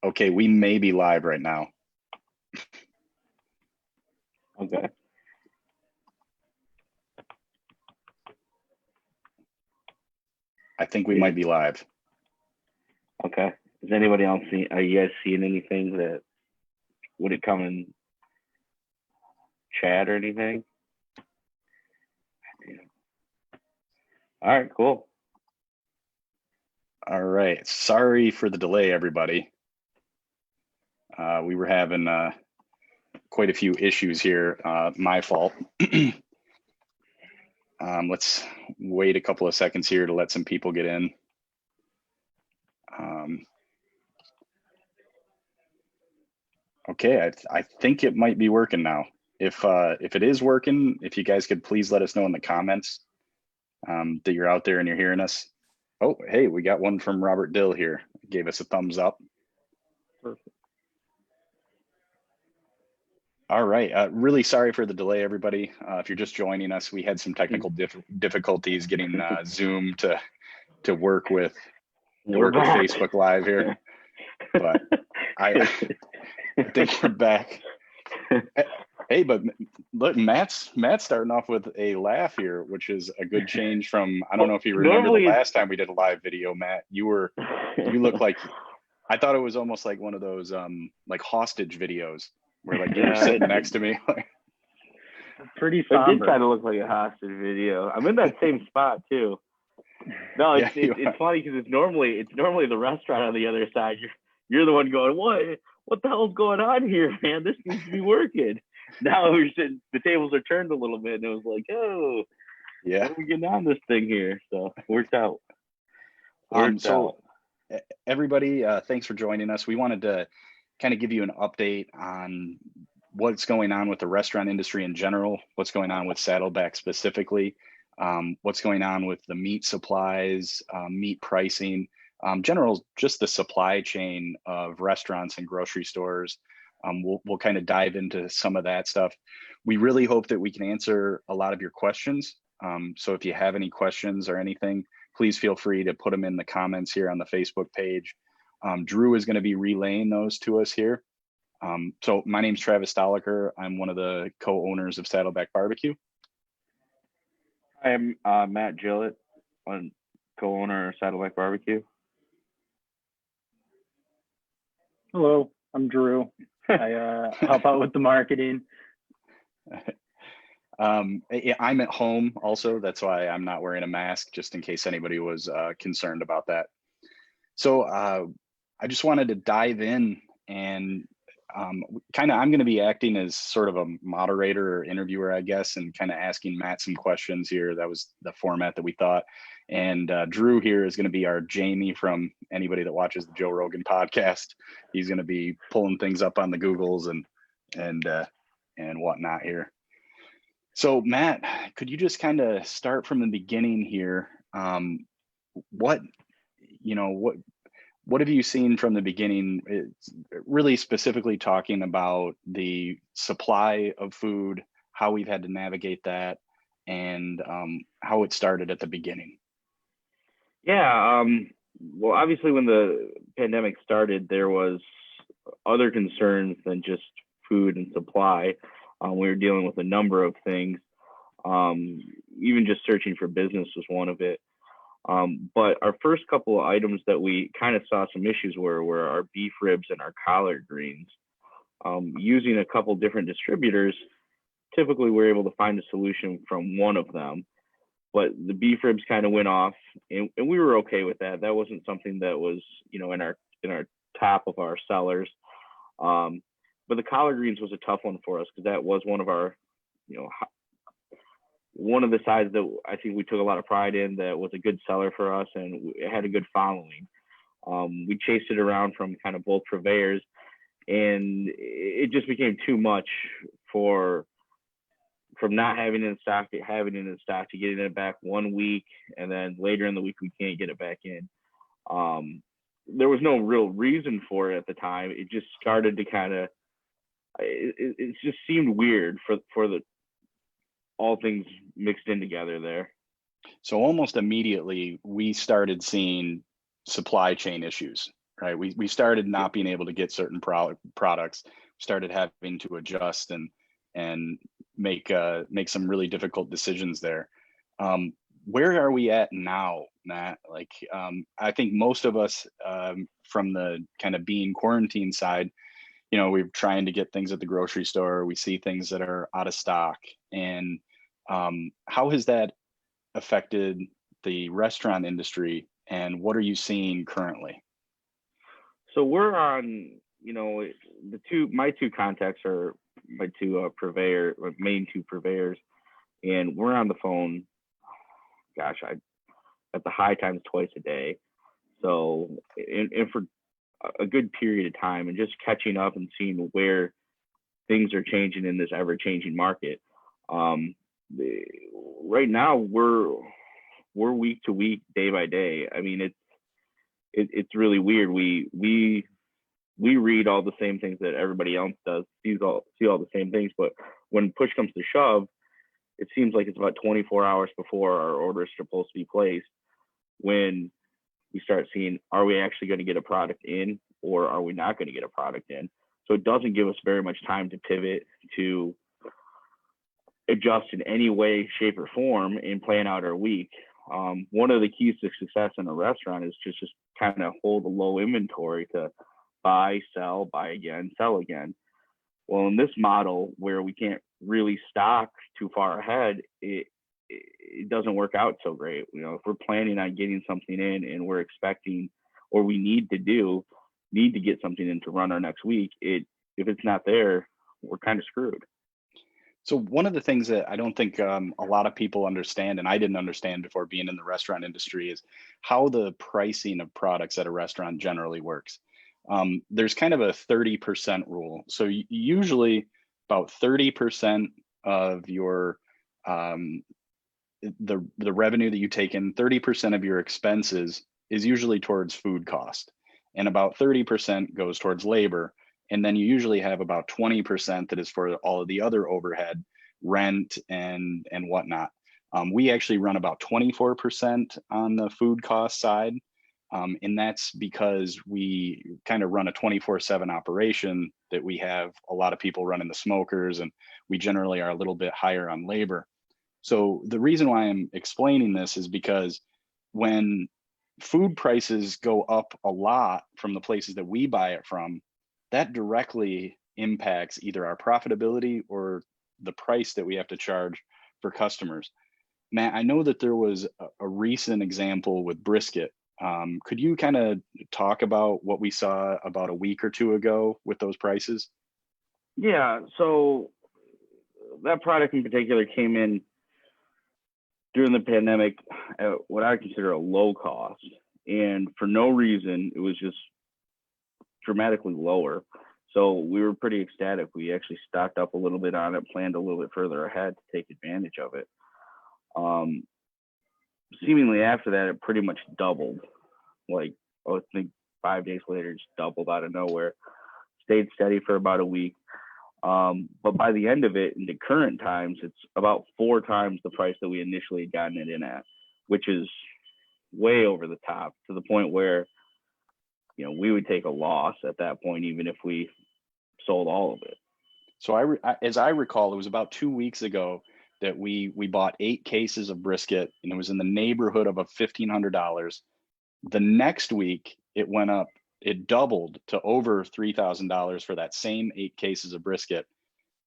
Okay, we may be live right now. Okay. I think we might be live. Okay. Is anybody else are you guys seeing anything that would it come in chat or anything? All right, cool. All right. Sorry for the delay, everybody. We were having quite a few issues here. My fault. Let's wait a couple of seconds here to let some people get in. Okay, I think it might be working now. If it is working, if you guys could please let us know in the comments that you're out there and you're hearing us. Oh, hey, we got one from Robert Dill here. Gave us a thumbs up. Perfect. All right. Really sorry for the delay, everybody. If you're just joining us, we had some technical difficulties getting Zoom to work with Facebook Live here. But I think we're back. Hey, but look, Matt's starting off with a laugh here, which is a good change from, I don't know if you remember the last time we did a live video, Matt. You look like, I thought it was almost like one of those like hostage videos where like you were sitting next to me. Pretty somber. It did kind of look like a hostage video. I'm in that same spot too. No, it's funny because it's normally the restaurant on the other side. You're the one going, what the hell's going on here, man? This needs to be working. Now we're sitting, the tables are turned a little bit, and it was like, oh, yeah, how are we getting on this thing here? So worked out. Everybody, thanks for joining us. We wanted to kind of give you an update on what's going on with the restaurant industry in general, what's going on with Saddleback specifically, what's going on with the meat supplies, meat pricing, general, just the supply chain of restaurants and grocery stores. We'll kind of dive into some of that stuff. We really hope that we can answer a lot of your questions. So if you have any questions or anything, please feel free to put them in the comments here on the Facebook page. Drew is going to be relaying those to us here. So my name's Travis Stoliker. I'm one of the co-owners of Saddleback Barbecue. I am Matt Gillett, co-owner of Saddleback Barbecue. Hello, I'm Drew. I help out with the marketing. I'm at home also. That's why I'm not wearing a mask, just in case anybody was concerned about that. So I just wanted to dive in and I'm going to be acting as sort of a moderator or interviewer, I guess, and kind of asking Matt some questions here. That was the format that we thought. And Drew here is going to be our Jamie from anybody that watches the Joe Rogan podcast. He's going to be pulling things up on the Googles and whatnot here. So Matt, could you just kind of start from the beginning here? What have you seen from the beginning? It's really specifically talking about the supply of food, how we've had to navigate that, and how it started at the beginning. Yeah, well, obviously when the pandemic started, there was other concerns than just food and supply. We were dealing with a number of things. Even just searching for business was one of it. But our first couple of items that we kind of saw some issues were our beef ribs and our collard greens. Using a couple different distributors, typically we're able to find a solution from one of them. But the beef ribs kind of went off, and we were okay with that. That wasn't something that was, in our top of our sellers. But the collard greens was a tough one for us because that was one of our, one of the sides that I think we took a lot of pride in, that was a good seller for us and it had a good following. We chased it around from kind of both purveyors, and it just became too much from not having it in stock to having it in stock to getting it back 1 week, and then later in the week we can't get it back in. There was no real reason for it at the time. It just started to kind of, it just seemed weird for the all things mixed in together there. So almost immediately we started seeing supply chain issues. right? We started not being able to get certain products, started having to adjust and make some really difficult decisions there. Where are we at now, Matt? Like, I think most of us, from the kind of being quarantine side, we're trying to get things at the grocery store. We see things that are out of stock. And how has that affected the restaurant industry, and what are you seeing currently? So we're on, my two contacts are my two main two purveyors, and we're on the phone, gosh, at the high times twice a day. So, and for a good period of time, and just catching up and seeing where things are changing in this ever-changing market. Right now, we're week to week, day by day. I mean, it's really weird. We read all the same things that everybody else does, see all the same things, but when push comes to shove, it seems like it's about 24 hours before our order is supposed to be placed when we start seeing, are we actually going to get a product in, or are we not going to get a product in? So it doesn't give us very much time to pivot, to adjust in any way, shape, or form and plan out our week. One of the keys to success in a restaurant is just kind of hold a low inventory to buy, sell, buy again, sell again. Well, in this model where we can't really stock too far ahead, it doesn't work out so great. If we're planning on getting something in and we're expecting, or we need to get something in to run our next week, if it's not there, we're kind of screwed. So one of the things that I don't think a lot of people understand, and I didn't understand before being in the restaurant industry, is how the pricing of products at a restaurant generally works. There's kind of a 30% rule. So usually about 30% of your the revenue that you take in, 30% of your expenses is usually towards food cost, and about 30% goes towards labor. And then you usually have about 20% that is for all of the other overhead, rent and whatnot. We actually run about 24% on the food cost side. And that's because we kind of run a 24/7 operation, that we have a lot of people running the smokers, and we generally are a little bit higher on labor. So the reason why I'm explaining this is because when food prices go up a lot from the places that we buy it from, that directly impacts either our profitability or the price that we have to charge for customers. Matt, I know that there was a recent example with brisket. Could you kind of talk about what we saw about a week or two ago with those prices? Yeah, so that product in particular came in during the pandemic at what I consider a low cost. And for no reason, it was just dramatically lower. So we were pretty ecstatic. We actually stocked up a little bit on it, planned a little bit further ahead to take advantage of it. Seemingly after that, it pretty much doubled. Like, I think 5 days later, it just doubled out of nowhere. Stayed steady for about a week. But by the end of it, in the current times, it's about 4 times the price that we initially had gotten it in at, which is way over the top, to the point where, we would take a loss at that point, even if we sold all of it. So as I recall, it was about 2 weeks ago that we bought 8 cases of brisket, and it was in the neighborhood of $1,500. The next week, it went up, it doubled to over $3,000 for that same 8 cases of brisket.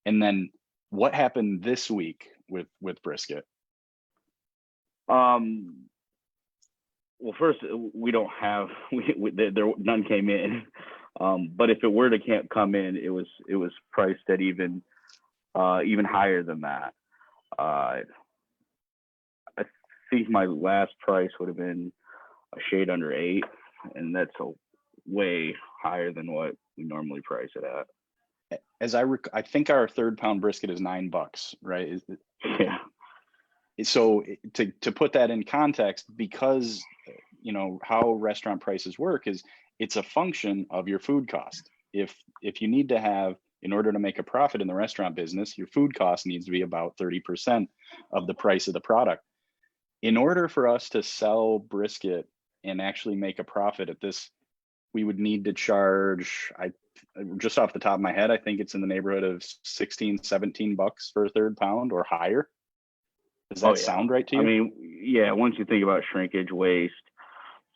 And then what happened this week with brisket? Well, first, we don't have, there none came in. But if it were to can't come in, it was priced at even higher than that. I think my last price would have been a shade under 8, and that's way higher than what we normally price it at. I think our 3rd-pound brisket is $9, right? Yeah. So to put that in context, because how restaurant prices work is it's a function of your food cost. If you need to have, in order to make a profit in the restaurant business, your food cost needs to be about 30% of the price of the product. In order for us to sell brisket and actually make a profit at this, we would need to charge, I just off the top of my head, I think it's in the neighborhood of 16, 17 bucks for a third pound or higher. Does that sound right to you? I mean, yeah, once you think about shrinkage, waste,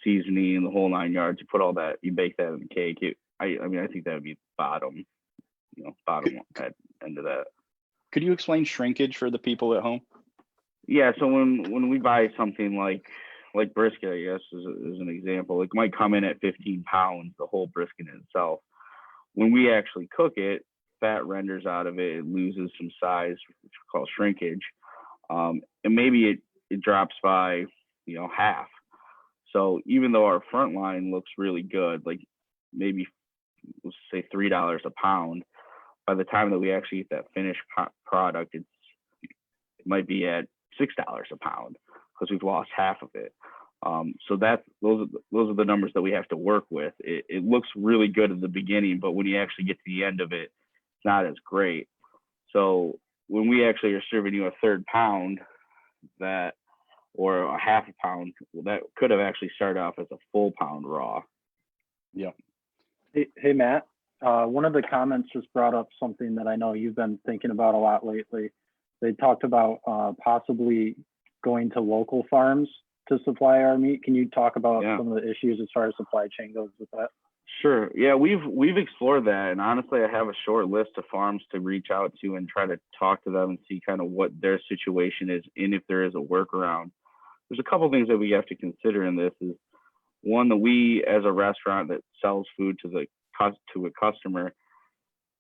seasoning, the whole 9 yards, you put all that, you bake that in the cake. I mean, I think that would be bottom at end of that. Could you explain shrinkage for the people at home? Yeah, so when we buy something like brisket, I guess is an example, it might come in at 15 pounds, the whole brisket in itself. When we actually cook it, fat renders out of it, it loses some size, which we call shrinkage. And maybe it drops by, half. So even though our front line looks really good, like maybe let's say $3 a pound, by the time that we actually eat that finished product, it might be at $6 a pound because we've lost half of it. So those are the numbers that we have to work with. It looks really good at the beginning, but when you actually get to the end of it, it's not as great. So when we actually are serving you a third pound or a half a pound, that could have actually started off as a full pound raw. Yeah. Hey Matt, one of the comments just brought up something that I know you've been thinking about a lot lately. They talked about possibly going to local farms to supply our meat. Can you talk about some of the issues as far as supply chain goes with that? Sure. Yeah, we've explored that, and honestly, I have a short list of farms to reach out to and try to talk to them and see kind of what their situation is and if there is a workaround. There's a couple things that we have to consider in this. Is one, that we as a restaurant that sells food to a customer,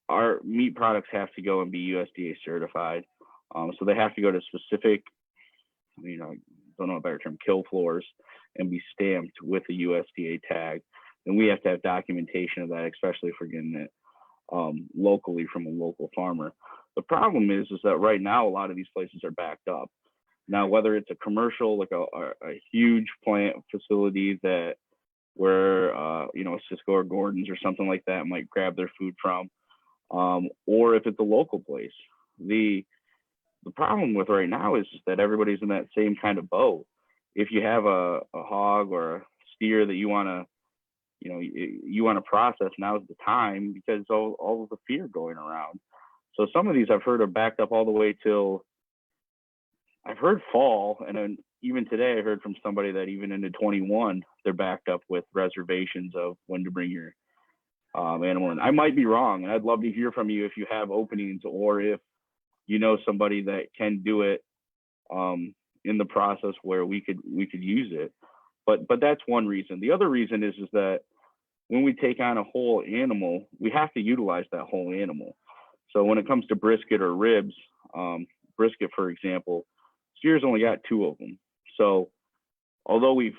our meat products have to go and be USDA certified. So they have to go to specific, don't know a better term, kill floors and be stamped with a USDA tag. And we have to have documentation of that, especially if we're getting it locally from a local farmer. The problem is that right now, a lot of these places are backed up. Now, whether it's a commercial, like a huge plant facility where a Cisco or Gordon's or something like that might grab their food from, or if it's a local place. The problem with right now is that everybody's in that same kind of boat. If you have a hog or a steer that you want to process, now's the time, because all of the fear going around. So some of these I've heard are backed up all the way till, I've heard fall, and then even today I heard from somebody that even into 21 they're backed up with reservations of when to bring your animal in. I might be wrong, and I'd love to hear from you if you have openings or if you know somebody that can do it in the process where we could use it. But that's one reason. The other reason is that when we take on a whole animal, we have to utilize that whole animal. So when it comes to brisket or ribs, brisket, for example, steers only got 2 of them. So although we've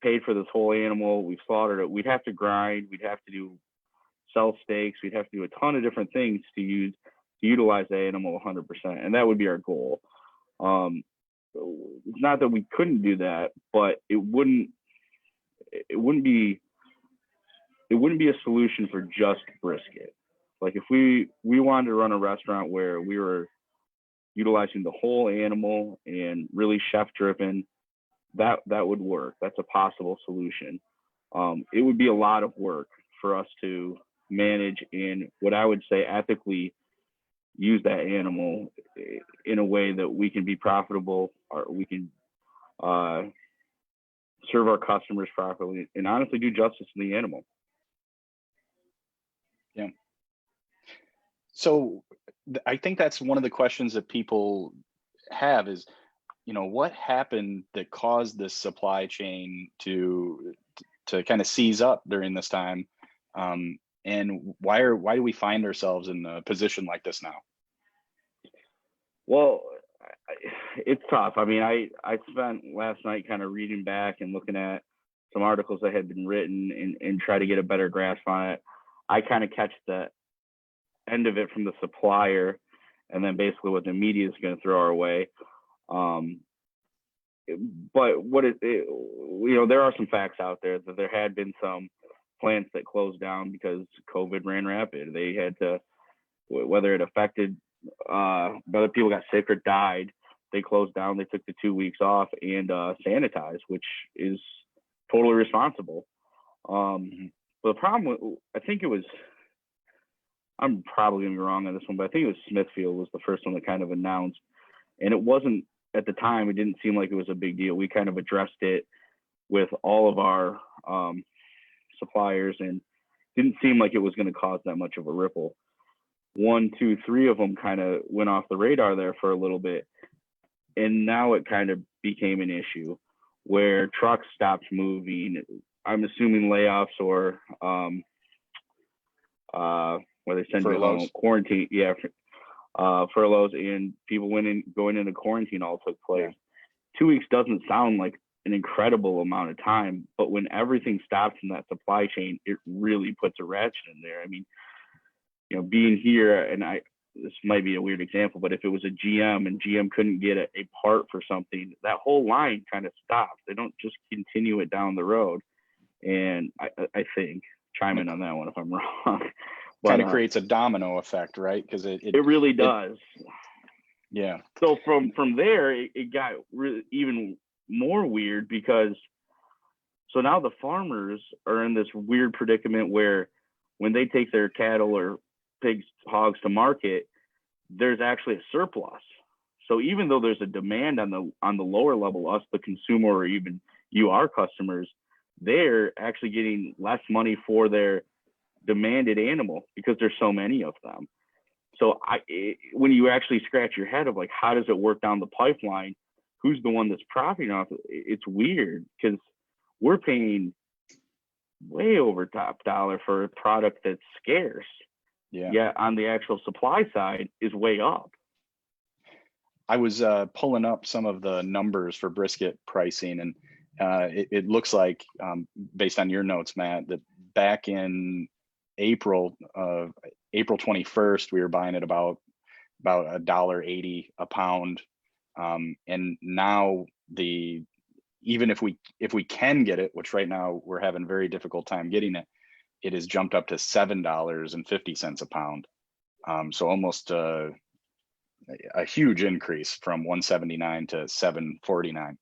paid for this whole animal, we've slaughtered it, we'd have to grind, we'd have to sell steaks, we'd have to do a ton of different things to utilize the animal 100%, and that would be our goal. It's not that we couldn't do that, but it wouldn't be a solution for just brisket. Like if we wanted to run a restaurant where we were utilizing the whole animal and really chef driven, that would work. That's a possible solution. It would be a lot of work for us to manage and what I would say ethically use that animal in a way that we can be profitable, or we can serve our customers properly, and honestly do justice to the animal. Yeah. So I think that's one of the questions that people have is, what happened that caused this supply chain to kind of seize up during this time? And why do we find ourselves in a position like this now? Well, it's tough. I mean, I spent last night kind of reading back and looking at some articles that had been written and try to get a better grasp on it. I kind of catch the end of it from the supplier, and then basically what the media is going to throw our way. But there are some facts out there that there had been some plants that closed down because COVID ran rapid. They had to, whether it affected, whether people got sick or died, they closed down. They took the 2 weeks off and sanitized, which is totally responsible. But the problem, I think it was, I'm probably gonna be wrong on this one, but I think it was Smithfield was the first one that kind of announced, and it wasn't at the time. It didn't seem like it was a big deal. We kind of addressed it with all of our suppliers, and didn't seem like it was going to cause that much of a ripple. 1, 2, 3 of them kind of went off the radar there for a little bit, and now it kind of became an issue where trucks stopped moving. I'm assuming layoffs or where they send you home, quarantine. Yeah, furloughs, and people going into quarantine all took place. Yeah. 2 weeks doesn't sound like an incredible amount of time, but when everything stops in that supply chain, it really puts a ratchet in there. I mean, being here, and this might be a weird example, but if it was a GM and GM couldn't get a part for something, that whole line kind of stops. They don't just continue it down the road. And I think, chime in on that one if I'm wrong. Kind of creates a domino effect, right? Because it really does. Yeah. So from there, it got really even more weird, because so now the farmers are in this weird predicament where when they take their cattle or pigs, hogs to market, there's actually a surplus. So even though there's a demand on the lower level, us, the consumer, or even you, our customers, they're actually getting less money for their demanded animal because there's so many of them. So when you actually scratch your head of like, how does it work down the pipeline? Who's the one that's profiting off it? It's weird because we're paying way over top dollar for a product that's scarce. Yeah. Yet on the actual supply side is way up. I was pulling up some of the numbers for brisket pricing, and it looks like, based on your notes, Matt, that back in April 21st, we were buying at about $1.80 a pound, and now even if we can get it, which right now we're having a very difficult time getting it, it has jumped up to $7.50 a pound. So almost a huge increase from 179 to 749.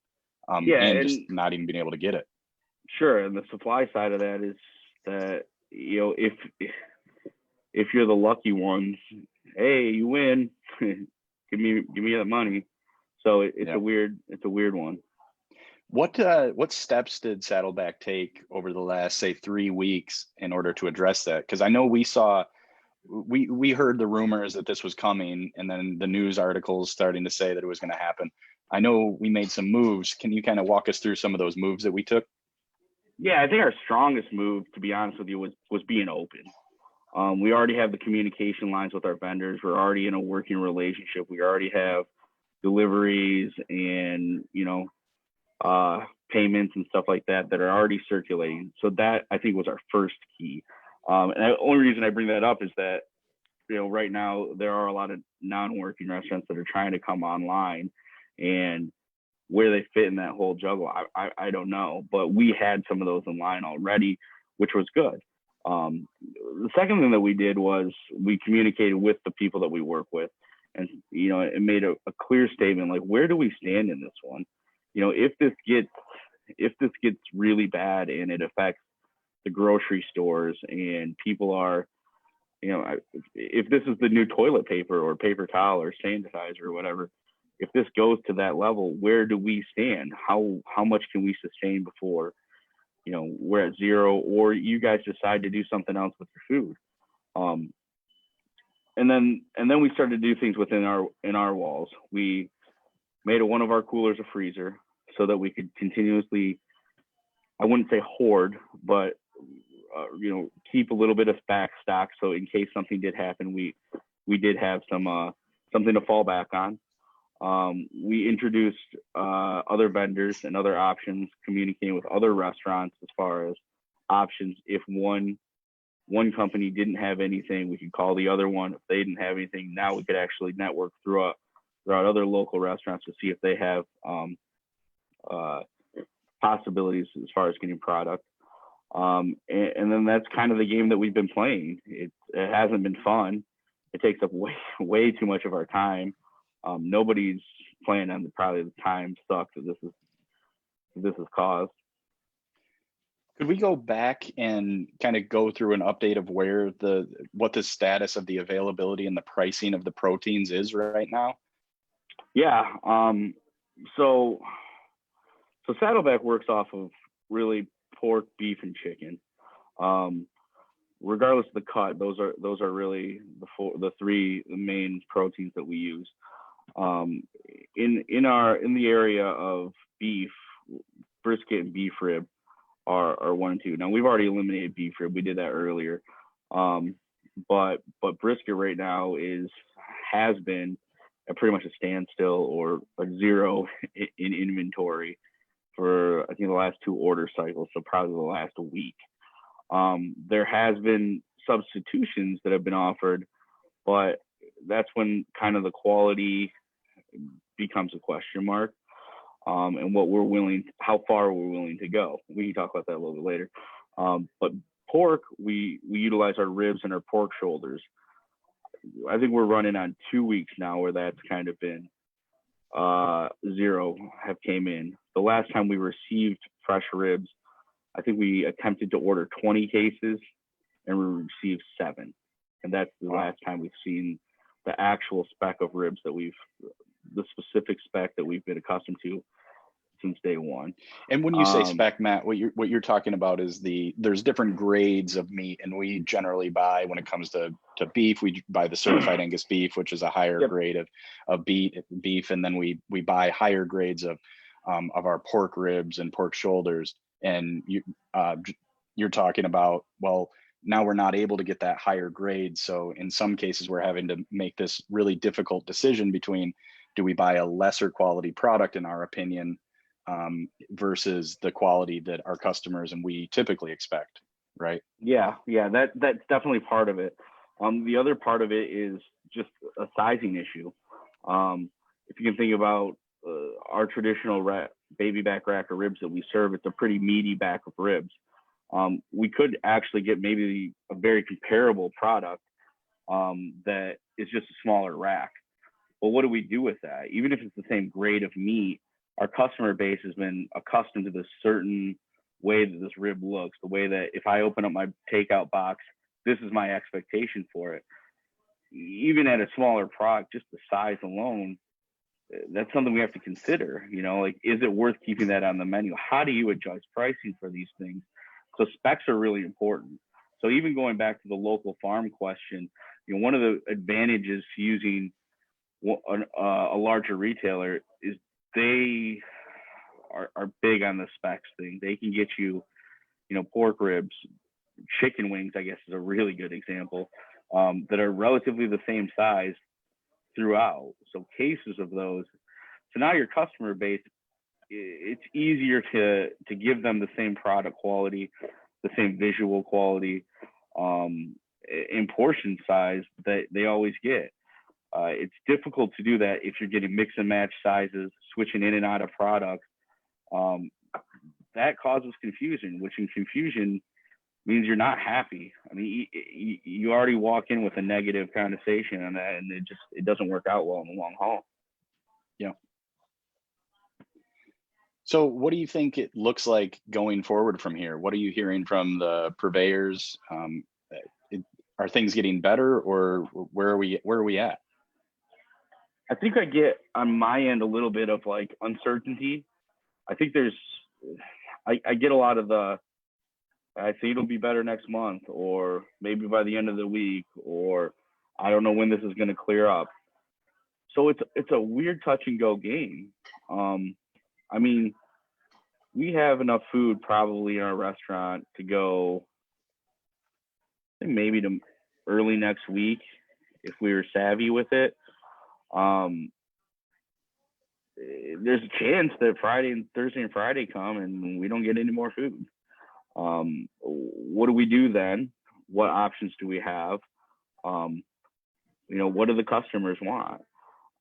And just not even being able to get it. Sure, and the supply side of that is that if you're the lucky ones, hey, you win, give me that money. So it's a weird one. What steps did Saddleback take over the last, say, 3 weeks in order to address that? Because I know we heard the rumors that this was coming, and then the news articles starting to say that it was going to happen. I know we made some moves. Can you kind of walk us through some of those moves that we took? Yeah, I think our strongest move, to be honest with you, was being open. We already have the communication lines with our vendors. We're already in a working relationship. We already have deliveries and payments and stuff like that are already circulating. So that, I think, was our first key. And the only reason I bring that up is that right now there are a lot of non-working restaurants that are trying to come online, and where they fit in that whole juggle, I don't know. But we had some of those in line already, which was good. The second thing that we did was we communicated with the people that we work with, and it made a clear statement, like, where do we stand in this one? If this gets really bad and it affects the grocery stores and people are, if this is the new toilet paper or paper towel or sanitizer or whatever, if this goes to that level, where do we stand? How much can we sustain before, we're at zero, or you guys decide to do something else with your food? And then we started to do things within our walls. We made one of our coolers a freezer so that we could continuously, I wouldn't say hoard, but keep a little bit of back stock, so in case something did happen, we did have something to fall back on. We introduced other vendors and other options, communicating with other restaurants as far as options. If one company didn't have anything, we could call the other one. If they didn't have anything, now we could actually network throughout other local restaurants to see if they have possibilities as far as getting product. And then that's kind of the game that we've been playing. It hasn't been fun. It takes up way too much of our time. Nobody's playing on probably the time suck that this has caused. Could we go back and kind of go through an update of what the status of the availability and the pricing of the proteins is right now? Yeah. So Saddleback works off of really pork, beef, and chicken. Regardless of the cut, those are really the three main proteins that we use. In the area of beef, brisket and beef rib are 1 and 2. Now we've already eliminated beef rib. We did that earlier. But brisket right now has been at pretty much a standstill or a zero in inventory for I think the last 2 order cycles, so probably the last week. There has been substitutions that have been offered, but that's when kind of the quality becomes a question mark, and how far we're willing to go. We can talk about that a little bit later. But pork, we utilize our ribs and our pork shoulders. I think we're running on 2 weeks now where that's kind of been zero have came in. The last time we received fresh ribs, I think we attempted to order 20 cases and we received 7. And that's the last time we've seen the actual spec of ribs the specific spec that we've been accustomed to since day one. And when you say spec, Matt, what you're talking about is there's different grades of meat, and we generally buy, when it comes to beef, we buy the certified Angus beef, which is a higher grade of beef, and then we buy higher grades of our pork ribs and pork shoulders. And you're talking about, well, now we're not able to get that higher grade, so in some cases we're having to make this really difficult decision between, do we buy a lesser quality product, in our opinion, versus the quality that our customers and we typically expect, right? Yeah, that's definitely part of it. The other part of it is just a sizing issue. If you can think about our traditional baby back rack of ribs that we serve, it's a pretty meaty back of ribs. We could actually get maybe a very comparable product that is just a smaller rack. Well, what do we do with that? Even if it's the same grade of meat, our customer base has been accustomed to this certain way that this rib looks, the way that if I open up my takeout box, this is my expectation for it. Even at a smaller product, just the size alone, that's something we have to consider. Like, is it worth keeping that on the menu? How do you adjust pricing for these things? So specs are really important. So even going back to the local farm question, one of the advantages to using a larger retailer is they are big on the specs thing. They can get you, pork ribs, chicken wings, I guess is a really good example, that are relatively the same size throughout. So cases of those. So now your customer base, it's easier to give them the same product quality, the same visual quality, in portion size that they always get. It's difficult to do that if you're getting mix and match sizes, switching in and out of products. That causes confusion, which in confusion means you're not happy. I mean, you already walk in with a negative connotation on that, and it doesn't work out well in the long haul. Yeah. So what do you think it looks like going forward from here? What are you hearing from the purveyors? Are things getting better, or where are we at? I think I get on my end a little bit of like uncertainty. I think I get a lot of I think it'll be better next month, or maybe by the end of the week, or I don't know when this is going to clear up. So it's a weird touch and go game. I mean, we have enough food probably in our restaurant to go, I think maybe to early next week if we were savvy with it. There's a chance that Thursday and Friday come and we don't get any more food. What do we do then? What options do we have? What do the customers want?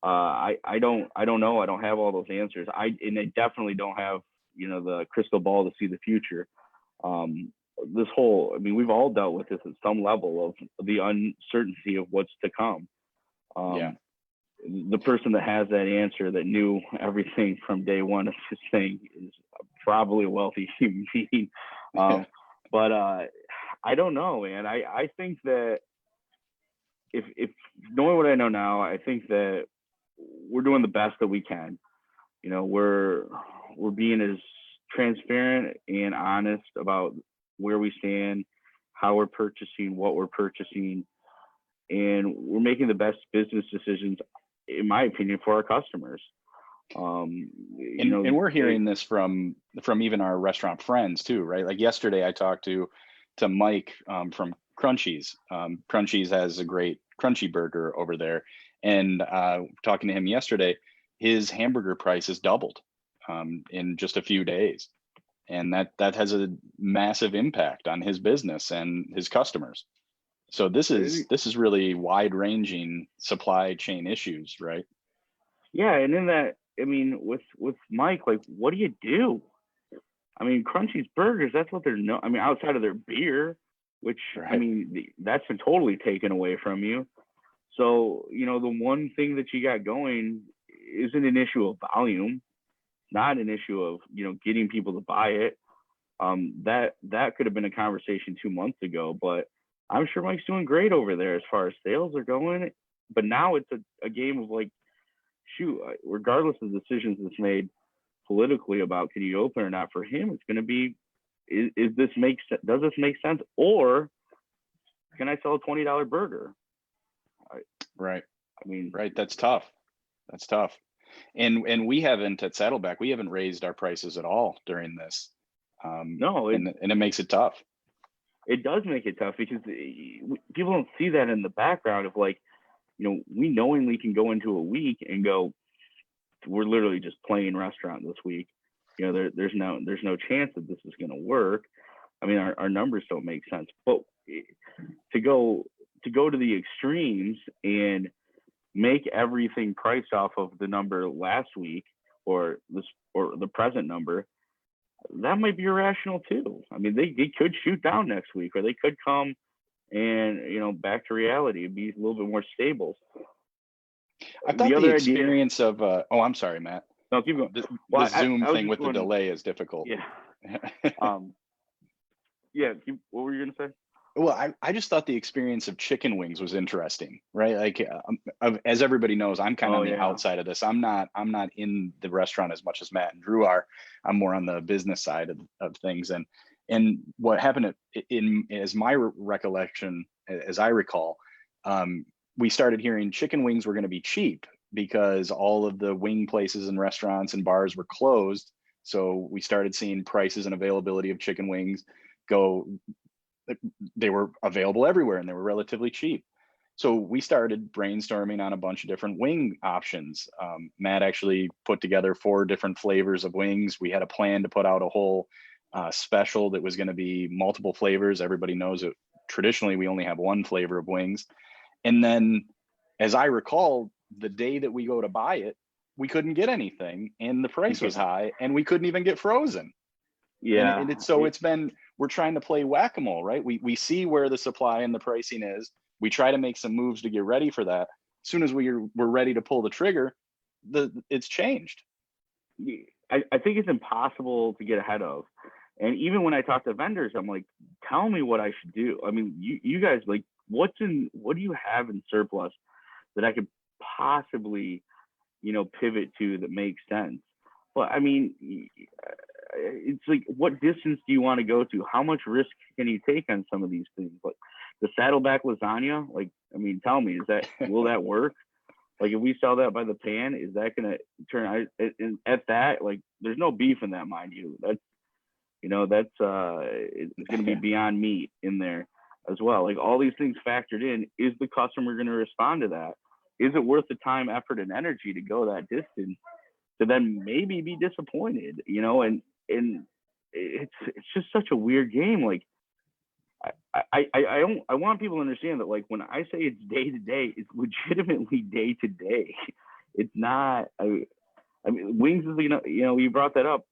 I don't know. I don't have all those answers. I definitely don't have, the crystal ball to see the future. We've all dealt with this at some level of the uncertainty of what's to come. The person that has that answer, that knew everything from day one of this thing, is probably a wealthy human being. But I don't know, man. I think that if knowing what I know now, I think that we're doing the best that we can. You know, we're being as transparent and honest about where we stand, how we're purchasing, what we're purchasing, and we're making the best business decisions, in my opinion, for our customers. And we're hearing this from even our restaurant friends too, right? Like yesterday, I talked to Mike from Crunchies. Crunchies has a great crunchy burger over there, and talking to him yesterday, his hamburger price has doubled in just a few days, and that has a massive impact on his business and his customers. So this is really wide-ranging supply chain issues, right? Yeah, and in that, I mean, with Mike, like, what do you do? I mean, Crunchy's burgers, that's what they're known. I mean, outside of their beer, which Right. I mean, that's been totally taken away from you. So, you know, the one thing that you got going isn't an issue of volume, not an issue of, you know, getting people to buy it. That could have been a conversation 2 months ago, but I'm sure Mike's doing great over there as far as sales are going. But now it's a game of like, shoot, regardless of the decisions that's made politically about can you open or not, for him, it's going to be, does this make sense? Or can I sell a $20 burger? Right. I mean, right. That's tough. And we haven't at Saddleback, we haven't raised our prices at all during this. No, and it makes it tough. It does make it tough because people don't see that in the background of like, you know, we knowingly can go into a week and go, we're literally just playing restaurant this week. You know, there's no chance that this is going to work. I mean, our numbers don't make sense. But to go to the extremes and make everything priced off of the number last week or the present number, that might be irrational too. I mean, they could shoot down next week, or they could come and, you know, back to reality and be a little bit more stable. I thought the experience of I'm sorry, Matt. No, keep going. The Zoom thing with the delay is difficult. Yeah. Yeah. What were you gonna say? Well, I just thought the experience of chicken wings was interesting, right? Like, as everybody knows, I'm kind of on the outside of this. I'm not in the restaurant as much as Matt and Drew are. I'm more on the business side of things. And what happened as my recollection, as I recall, we started hearing chicken wings were going to be cheap because all of the wing places and restaurants and bars were closed. So we started seeing prices and availability of chicken wings go. They were available everywhere and they were relatively cheap. So we started brainstorming on a bunch of different wing options. Matt actually put together 4 different flavors of wings. We had a plan to put out a whole special that was going to be multiple flavors. Everybody knows that traditionally we only have 1 flavor of wings. And then, as I recall, the day that we go to buy it, we couldn't get anything and the price was high and we couldn't even get frozen. Yeah. And we're trying to play whack-a-mole, right? We see where the supply and the pricing is. We try to make some moves to get ready for that. As soon as we're ready to pull the trigger, it's changed. I think it's impossible to get ahead of. And even when I talk to vendors, I'm like, tell me what I should do. I mean, you guys, like, what do you have in surplus that I could possibly, you know, pivot to that makes sense? But I mean, it's like, what distance do you want to go to? How much risk can you take on some of these things? Like the Saddleback lasagna, like, I mean, tell me, will that work? Like, if we sell that by the pan, is that going to turn at that? Like, there's no beef in that, mind you. That's, you know, it's going to be Beyond Meat in there as well. Like, all these things factored in. Is the customer going to respond to that? Is it worth the time, effort, and energy to go that distance to then maybe be disappointed? You know, and it's just such a weird game. Like, I want people to understand that, like, when I say it's day to day, it's legitimately day to day. It's not. I mean, wings is, you know, you brought that up.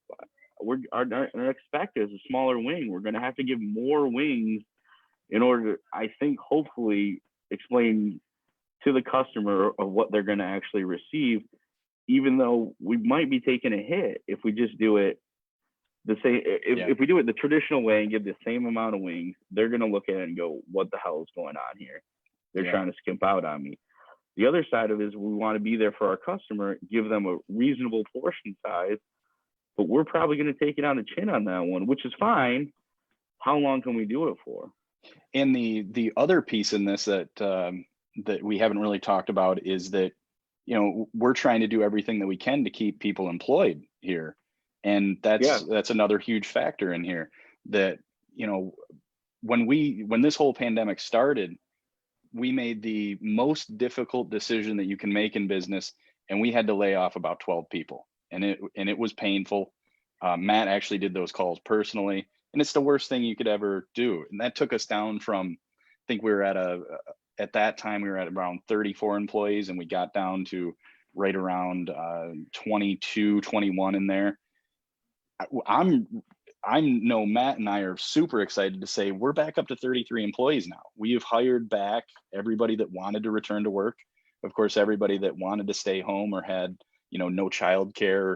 Our next spec is a smaller wing. We're going to have to give more wings in order to, I think, hopefully explain to the customer of what they're going to actually receive, even though we might be taking a hit if we just do it the same. If we do it the traditional way and give the same amount of wings, they're going to look at it and go, what the hell is going on here? They're trying to skimp out on me. The other side of it is we want to be there for our customer, give them a reasonable portion size, but we're probably going to take it on the chin on that one, which is fine. How long can we do it for? And the other piece in this that that we haven't really talked about is that, you know, we're trying to do everything that we can to keep people employed here. And that's another huge factor in here that, you know, when this whole pandemic started, we made the most difficult decision that you can make in business, and we had to lay off about 12 people, and it was painful. Matt actually did those calls personally, and it's the worst thing you could ever do. And that took us down from, I think we were at that time we were at around 34 employees, and we got down to right around 22, 21 in there. I know Matt and I are super excited to say we're back up to 33 employees now. We have hired back everybody that wanted to return to work. Of course, everybody that wanted to stay home or had, you know, no childcare or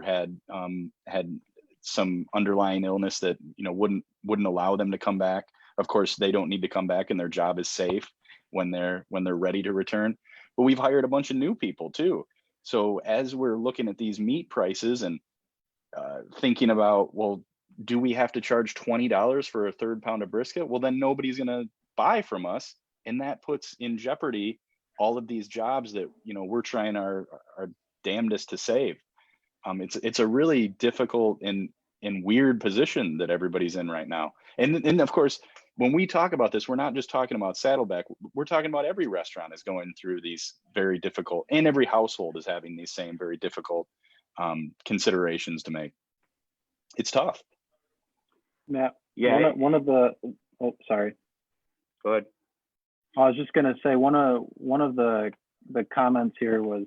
had some underlying illness that, you know, wouldn't allow them to come back. Of course, they don't need to come back, and their job is safe when they're ready to return. But we've hired a bunch of new people too. So as we're looking at these meat prices and thinking about, well, do we have to charge $20 for a third pound of brisket? Well, then nobody's going to buy from us. And that puts in jeopardy all of these jobs that, you know, we're trying our damnedest to save. It's a really difficult and weird position that everybody's in right now. And of course, when we talk about this, we're not just talking about Saddleback. We're talking about every restaurant is going through these very difficult, and every household is having these same very difficult considerations to make. It's tough. Matt, Yeah. one of the, oh, sorry. Go ahead. I was just going to say one of the comments here was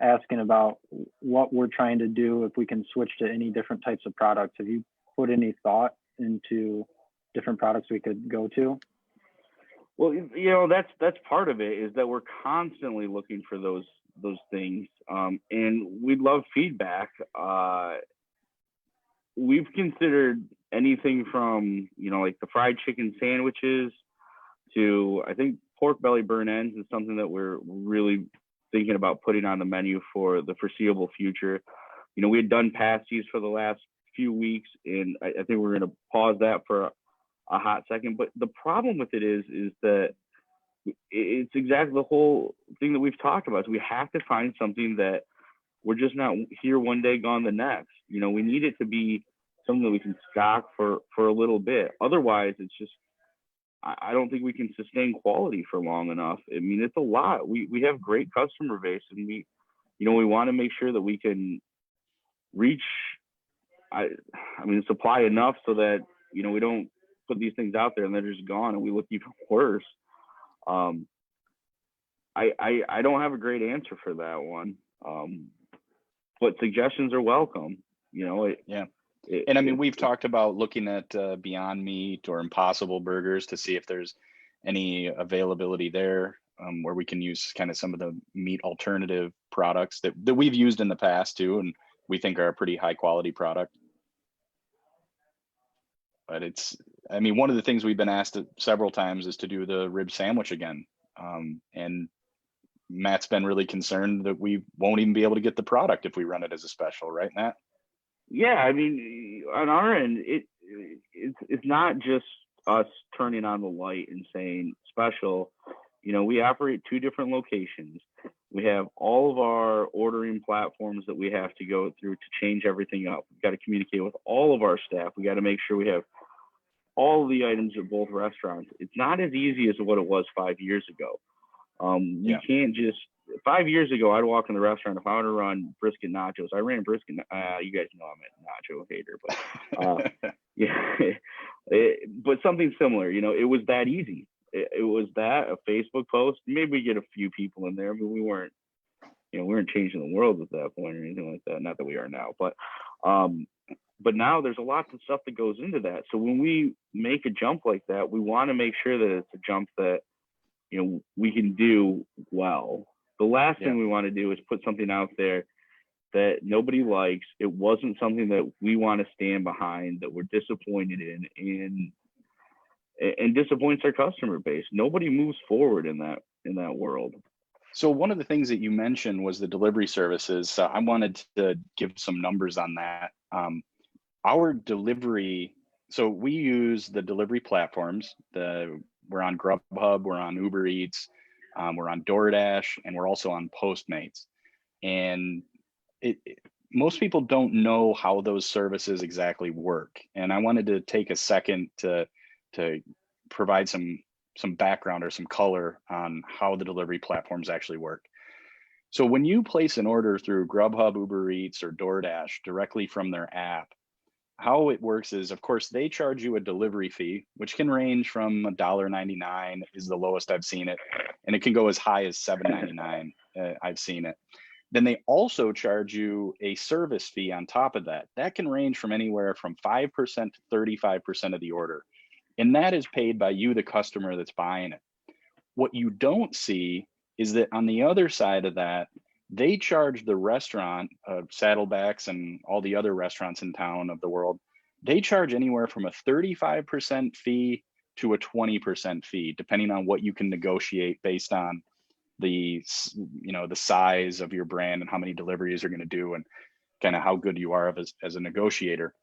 asking about what we're trying to do if we can switch to any different types of products. Have you put any thought into different products we could go to? Well, you know, that's part of it, is that we're constantly looking for those things, and we'd love feedback. We've considered anything from, you know, like the fried chicken sandwiches to, I think pork belly burn ends is something that we're really thinking about putting on the menu for the foreseeable future. You know, we had done pasties for the last few weeks, and I think we're going to pause that for a hot second. But the problem with it is that it's exactly the whole thing that we've talked about. Is we have to find something that we're just not here one day, gone the next. You know, we need it to be something that we can stock for a little bit. Otherwise, it's just, I don't think we can sustain quality for long enough. I mean, it's a lot. We have great customer base, and we want to make sure that we can reach, supply enough so that, you know, we don't put these things out there and they're just gone and we look even worse. I don't have a great answer for that one. But suggestions are welcome, you know. And I mean, we've talked about looking at Beyond Meat or Impossible Burgers to see if there's any availability there, where we can use kind of some of the meat alternative products that we've used in the past too, and we think are a pretty high quality product. But I mean, one of the things we've been asked several times is to do the rib sandwich again. And Matt's been really concerned that we won't even be able to get the product if we run it as a special, right, Matt? Yeah, I mean, on our end, it's not just us turning on the light and saying special. You know, we operate 2 different locations. We have all of our ordering platforms that we have to go through to change everything up. We've got to communicate with all of our staff. We got to make sure we have all the items at both restaurants. It's not as easy as what it was 5 years ago. We can't just, 5 years ago, I'd walk in the restaurant. If I were to run brisket nachos, I ran brisket. You guys know I'm a nacho hater, but yeah, but something similar. You know, it was that easy. It was that, a Facebook post. Maybe we get a few people in there, but we weren't changing the world at that point or anything like that. Not that we are now, but now there's a lot of stuff that goes into that. So when we make a jump like that, we want to make sure that it's a jump that, you know, we can do well. The last thing we want to do is put something out there that nobody likes. It wasn't something that we want to stand behind, that we're disappointed in, and disappoints our customer base. Nobody moves forward in that world. So one of the things that you mentioned was the delivery services. So I wanted to give some numbers on that. Our delivery, so we use the delivery platforms. We're on Grubhub, we're on Uber Eats, we're on DoorDash, and we're also on Postmates. And most people don't know how those services exactly work. And I wanted to take a second to provide some background or some color on how the delivery platforms actually work. So when you place an order through Grubhub, Uber Eats, or DoorDash directly from their app, how it works is, of course, they charge you a delivery fee, which can range from $1.99 is the lowest I've seen it, and it can go as high as $7.99. I've seen it. Then they also charge you a service fee on top of that. That can range from anywhere from 5% to 35% of the order. And that is paid by you, the customer that's buying it. What you don't see is that on the other side of that, they charge the restaurant, Saddlebacks and all the other restaurants in town of the world, they charge anywhere from a 35% fee to a 20% fee, depending on what you can negotiate based on the size of your brand and how many deliveries you're going to do and kind of how good you are as a negotiator.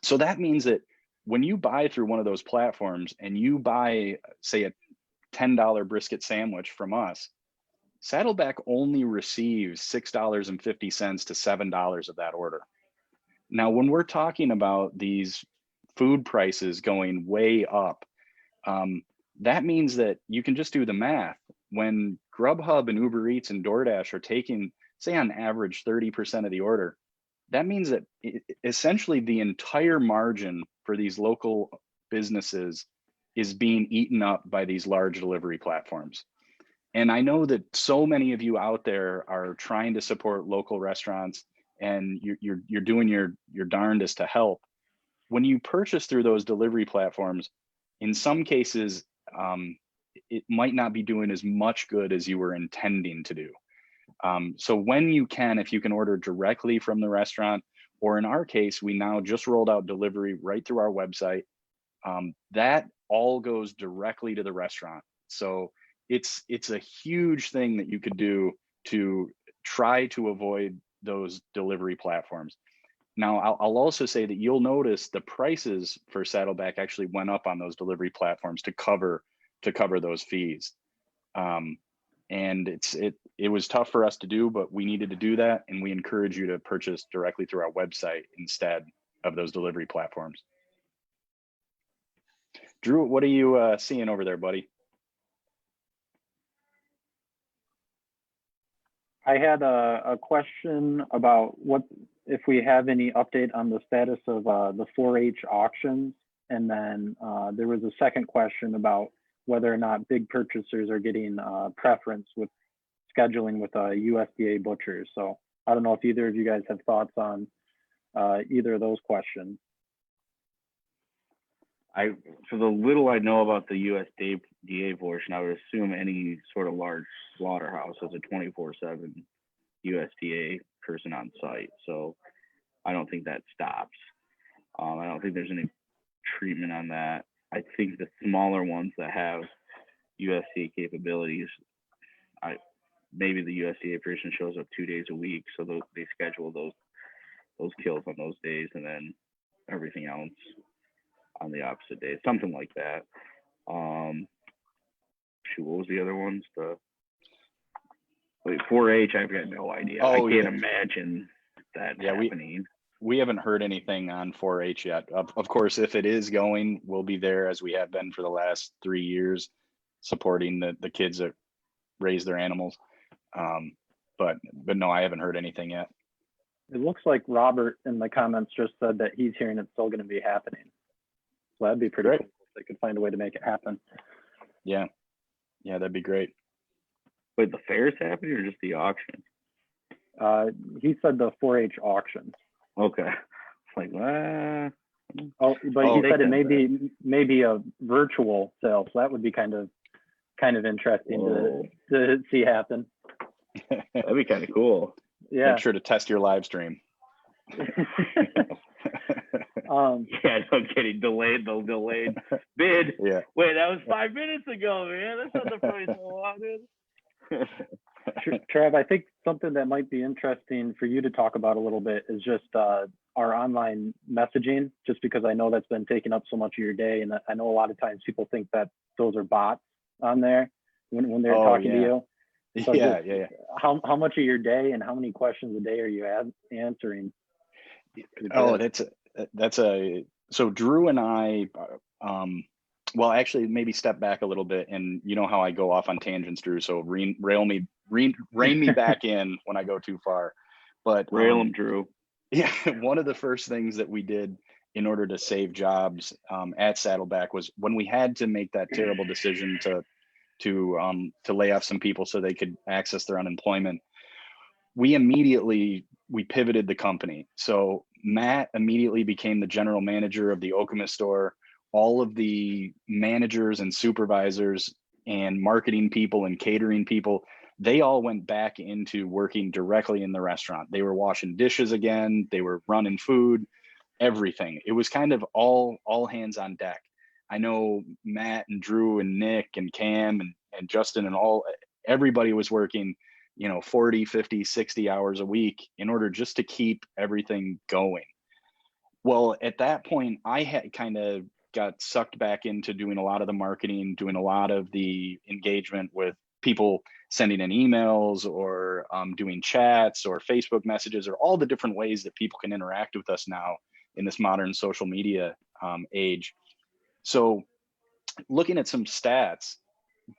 So that means that when you buy through one of those platforms and you buy, say, a $10 brisket sandwich from us, Saddleback only receives $6.50 to $7 of that order. Now, when we're talking about these food prices going way up, that means that you can just do the math. When Grubhub and Uber Eats and DoorDash are taking, say, on average 30% of the order, that means that essentially the entire margin for these local businesses is being eaten up by these large delivery platforms. And I know that so many of you out there are trying to support local restaurants, and you're doing your darndest to help. When you purchase through those delivery platforms, in some cases, it might not be doing as much good as you were intending to do. So when you can, if you can order directly from the restaurant, or in our case, we now just rolled out delivery right through our website, that all goes directly to the restaurant. So it's a huge thing that you could do to try to avoid those delivery platforms. Now, I'll also say that you'll notice the prices for Saddleback actually went up on those delivery platforms to cover those fees. And it was tough for us to do, but we needed to do that, and we encourage you to purchase directly through our website instead of those delivery platforms. Drew, what are you seeing over there, buddy? I had a question about what if we have any update on the status of the 4-H auctions, and then there was a second question about whether or not big purchasers are getting preference with scheduling with USDA butchers. So I don't know if either of you guys have thoughts on either of those questions. For the little I know about the USDA portion, I would assume any sort of large slaughterhouse has a 24/7 USDA person on site. So I don't think that stops. I don't think there's any treatment on that. I think the smaller ones that have USDA capabilities, maybe the USDA person shows up 2 days a week, so they schedule those kills on those days, and then everything else on the opposite day, something like that. What was the other ones? 4-H, I've got no idea. I can't imagine that happening. We haven't heard anything on 4-H yet. Of course, if it is going, we'll be there as we have been for the last 3 years, supporting the kids that raise their animals. But no, I haven't heard anything yet. It looks like Robert in the comments just said that he's hearing it's still going to be happening. So that'd be pretty cool if they could find a way to make it happen. Yeah, that'd be great. Wait, the fair's happening or just the auction? He said the 4-H auction. Okay. It's like, he said it may be a virtual sale, so that would be kind of interesting to see happen. That'd be kind of cool. Yeah. Make sure to test your live stream. Yeah, no kidding. Delayed bid. Yeah. Wait, that was 5 minutes ago, man. That's not the price I wanted. Trav, I think something that might be interesting for you to talk about a little bit is just our online messaging, just because I know that's been taking up so much of your day. And I know a lot of times people think that those are bots on there when they're talking to you. So yeah. How much of your day and how many questions a day are you answering? Oh, so Drew and I, well, actually maybe step back a little bit, and you know how I go off on tangents, Drew. So rein me back in when I go too far. But rail him, Drew. Yeah, one of the first things that we did in order to save jobs at Saddleback was when we had to make that terrible decision to lay off some people so they could access their unemployment. We pivoted the company. So Matt immediately became the general manager of the Okemos store. All of the managers and supervisors and marketing people and catering people, they all went back into working directly in the restaurant. They were washing dishes again. They were running food, everything. It was kind of all hands on deck. I know Matt and Drew and Nick and Cam and Justin and everybody was working, 40, 50, 60 hours a week in order just to keep everything going. Well, at that point, I had kind of got sucked back into doing a lot of the marketing, doing a lot of the engagement with people sending in emails or doing chats or Facebook messages or all the different ways that people can interact with us now in this modern social media age. So looking at some stats,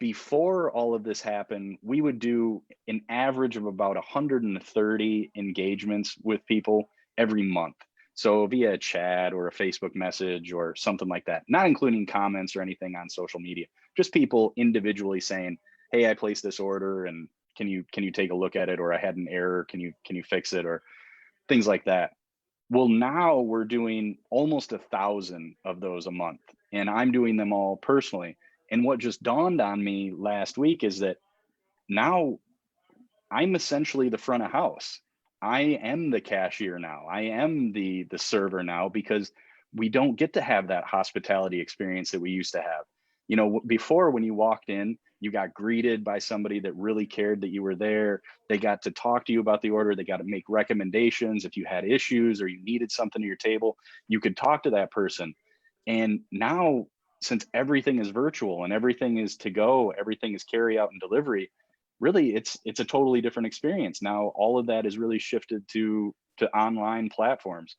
before all of this happened, we would do an average of about 130 engagements with people every month. So via a chat or a Facebook message or something like that, not including comments or anything on social media, just people individually saying, hey, I placed this order and can you take a look at it? Or I had an error, can you fix it? Or things like that. Well, now we're doing almost 1,000 of those a month, and I'm doing them all personally. And what just dawned on me last week is that now I'm essentially the front of house. I am the cashier now. I am the server now, because we don't get to have that hospitality experience that we used to have. Before, when you walked in, you got greeted by somebody that really cared that you were there. They got to talk to you about the order. They got to make recommendations. If you had issues or you needed something to your table, you could talk to that person. And now, since everything is virtual and everything is to go, everything is carry out and delivery, really it's a totally different experience. Now all of that is really shifted to online platforms.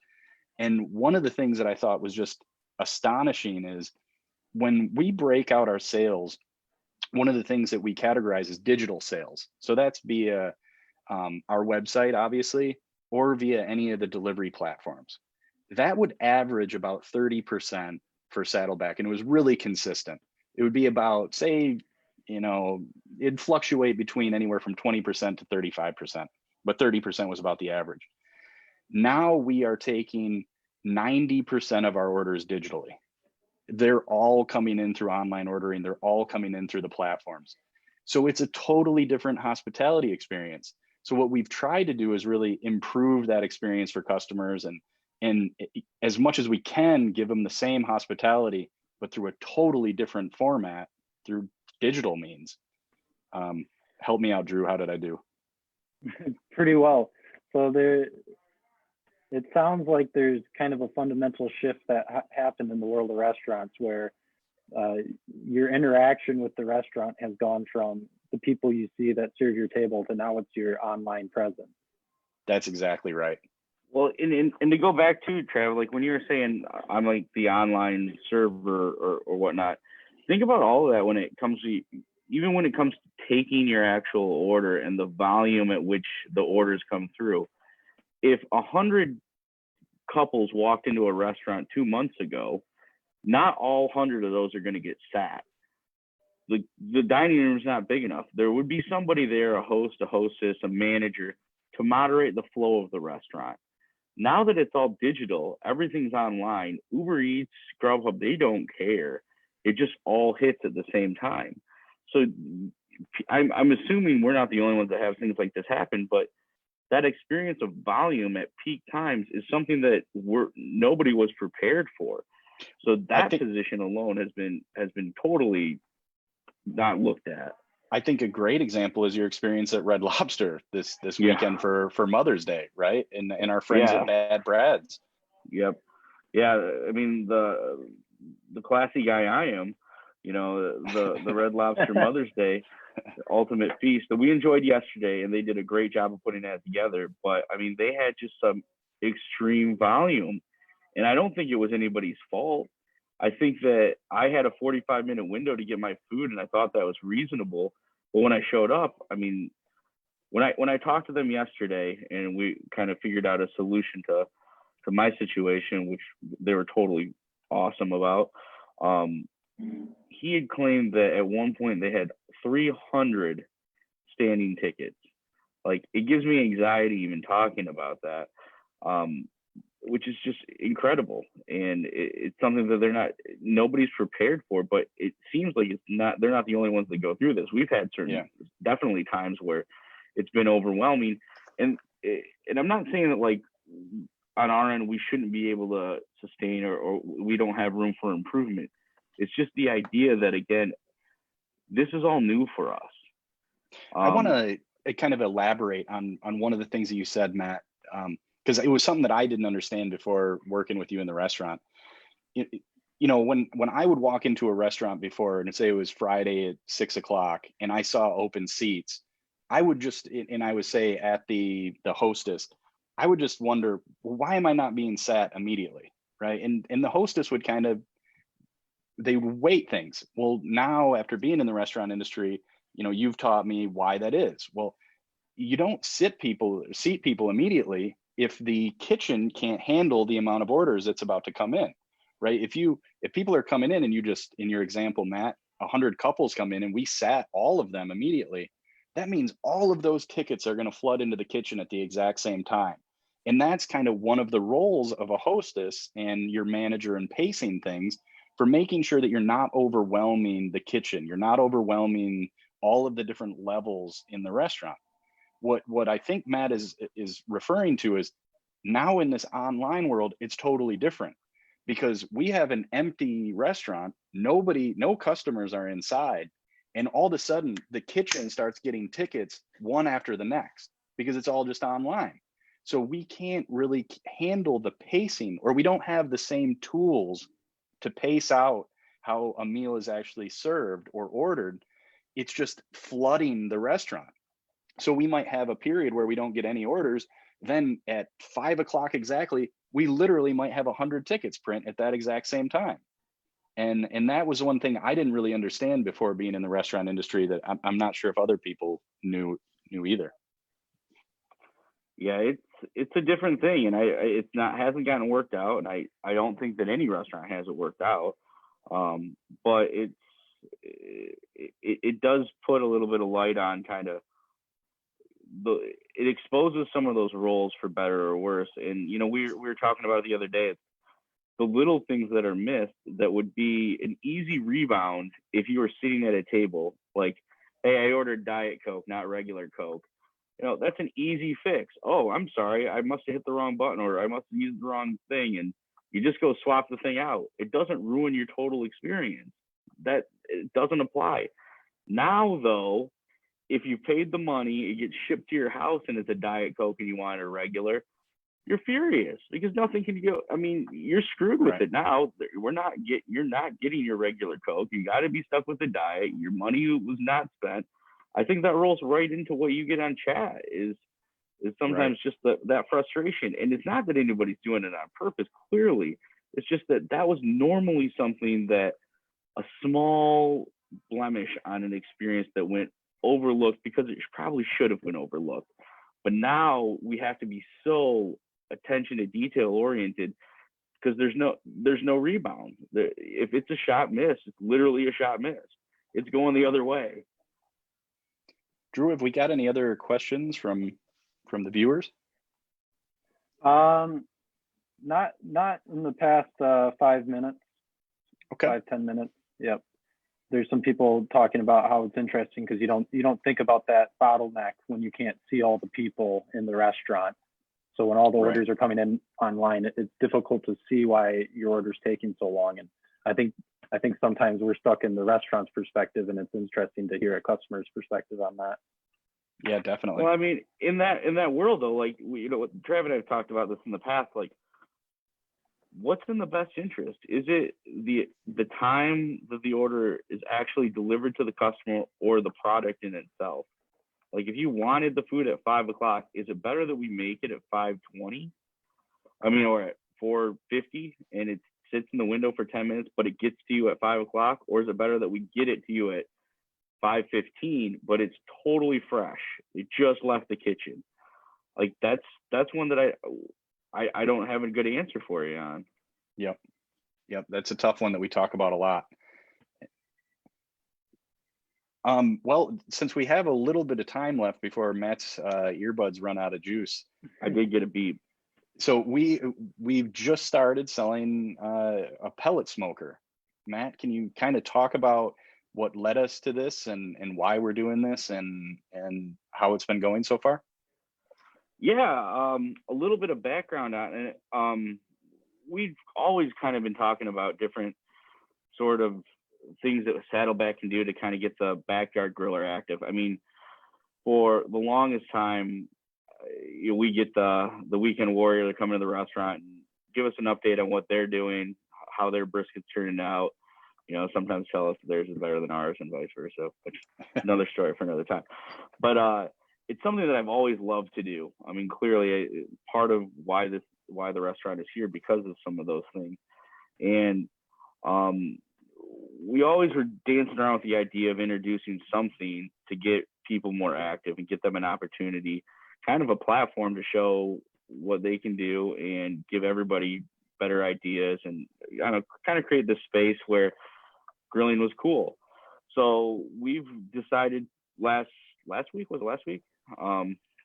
And one of the things that I thought was just astonishing is when we break out our sales, one of the things that we categorize as digital sales. So that's via our website, obviously, or via any of the delivery platforms. That would average about 30% for Saddleback, and it was really consistent. It would be about, say, it'd fluctuate between anywhere from 20% to 35%, but 30% was about the average. Now we are taking 90% of our orders digitally. They're all coming in through online ordering. They're all coming in through the platforms. So it's a totally different hospitality experience. So what we've tried to do is really improve that experience for customers and as much as we can give them the same hospitality, but through a totally different format through digital means. Help me out, Drew. How did I do? Pretty well. So it sounds like there's kind of a fundamental shift that happened in the world of restaurants, where your interaction with the restaurant has gone from the people you see that serve your table to now it's your online presence. That's exactly right. Well, and to go back to Trav, like when you were saying I'm like the online server or whatnot, think about all of that when it comes to, even when it comes to taking your actual order and the volume at which the orders come through. If 100 couples walked into a restaurant 2 months ago, not all 100 of those are going to get sat. The dining room is not big enough. There would be somebody there, a host, a hostess, a manager, to moderate the flow of the restaurant. Now that it's all digital, everything's online, Uber Eats, Grubhub, they don't care. It just all hits at the same time. So I'm assuming we're not the only ones that have things like this happen, but that experience of volume at peak times is something that nobody was prepared for. So that position alone has been totally not looked at. I think a great example is your experience at Red Lobster this weekend for Mother's Day, right? And our friends at Bad Brad's. Yep. Yeah. I mean, the classy guy I am, the Red Lobster Mother's Day ultimate feast that we enjoyed yesterday, and they did a great job of putting that together. But I mean, they had just some extreme volume, and I don't think it was anybody's fault. I think that I had a 45-minute window to get my food, and I thought that was reasonable. But when I showed up, I mean, when I talked to them yesterday, and we kind of figured out a solution to my situation, which they were totally awesome about. He had claimed that at one point they had 300 standing tickets. Like, it gives me anxiety even talking about that. Which is just incredible, and it's something that nobody's prepared for. But it seems like they're not the only ones that go through this. We've had definitely times where it's been overwhelming, and I'm not saying that, like, on our end we shouldn't be able to sustain or we don't have room for improvement. It's just the idea that, again, this is all new for us. I want to kind of elaborate on one of the things that you said, Matt. Because it was something that I didn't understand before working with you in the restaurant. When I would walk into a restaurant before, and say it was Friday at 6 o'clock, and I saw open seats, I would say at the hostess, I would just wonder, well, why am I not being sat immediately, right? And the hostess would they would weight things. Well, now after being in the restaurant industry, you've taught me why that is. Well, you don't seat people immediately if the kitchen can't handle the amount of orders that's about to come in, right? If people are coming in and you just, in your example, Matt, 100 couples come in and we sat all of them immediately, that means all of those tickets are going to flood into the kitchen at the exact same time. And that's kind of one of the roles of a hostess and your manager and pacing things, for making sure that you're not overwhelming the kitchen. You're not overwhelming all of the different levels in the restaurant. What I think Matt is referring to is, now in this online world, it's totally different, because we have an empty restaurant, no customers are inside, and all of a sudden the kitchen starts getting tickets one after the next because it's all just online. So we can't really handle the pacing, or we don't have the same tools to pace out how a meal is actually served or ordered. It's just flooding the restaurant. So we might have a period where we don't get any orders. Then at 5 o'clock exactly, we literally might have 100 tickets print at that exact same time. And that was one thing I didn't really understand before being in the restaurant industry, that I'm not sure if other people knew either. Yeah, it's a different thing, and hasn't gotten worked out, and I don't think that any restaurant has it worked out. But it does put a little bit of light on kind of it exposes some of those roles for better or worse. And we were talking about it the other day. It's the little things that are missed that would be an easy rebound if you were sitting at a table. Like, hey, I ordered Diet Coke, not regular Coke. That's an easy fix. Oh, I'm sorry, I must have hit the wrong button, or I must have used the wrong thing, and you just go swap the thing out. It doesn't ruin your total experience. That it doesn't apply. Now, though, if you paid the money, it gets shipped to your house and it's a Diet Coke and you want a regular, you're furious because nothing can go. I mean, you're screwed with it now. You're not getting your regular Coke. You got to be stuck with the diet. Your money was not spent. I think that rolls right into what you get on chat is sometimes just that frustration. And it's not that anybody's doing it on purpose. Clearly, it's just that was normally something that a small blemish on an experience that went overlooked because it probably should have been overlooked. But now we have to be so attention to detail oriented because there's no rebound. If it's a shot miss, it's literally a shot miss. It's going the other way. Drew, have we got any other questions from the viewers? Not in the past 5 minutes. Okay. 5-10 minutes. Yep. there's some people talking about how it's interesting because you don't think about that bottleneck when you can't see all the people in the restaurant. So when all the Right. orders are coming in online, it's difficult to see why your order's taking so long. And I think sometimes we're stuck in the restaurant's perspective, and it's interesting to hear a customer's perspective on that. Yeah, definitely. Well, I mean, in that world though, like Trav and I have talked about this in the past, like what's in the best interest? Is it the time that the order is actually delivered to the customer or the product in itself? Like if you wanted the food at 5 o'clock, is it better that we make it at 5:20? I mean, or at 4:50 and it sits in the window for 10 minutes, but it gets to you at 5 o'clock? Or is it better that we get it to you at 5:15, but it's totally fresh? It just left the kitchen. Like that's one that I don't have a good answer for you on. Yep. That's a tough one that we talk about a lot. Well, since we have a little bit of time left before Matt's earbuds run out of juice, I did get a beep. so we've just started selling a pellet smoker. Matt, can you kind of talk about what led us to this and why we're doing this and how it's been going so far? Yeah, a little bit of background on it. We've always kind of been talking about different sort of things that Saddleback can do to kind of get the backyard griller active. I mean, for the longest time, we get the weekend warrior to come into the restaurant and give us an update on what they're doing, how their brisket's turning out. Sometimes tell us theirs is better than ours and vice versa, which is another story for another time. But it's something that I've always loved to do. I mean, clearly part of why the restaurant is here because of some of those things. And we always were dancing around with the idea of introducing something to get people more active and get them an opportunity, kind of a platform to show what they can do and give everybody better ideas and kind of create this space where grilling was cool. So we've decided last week, we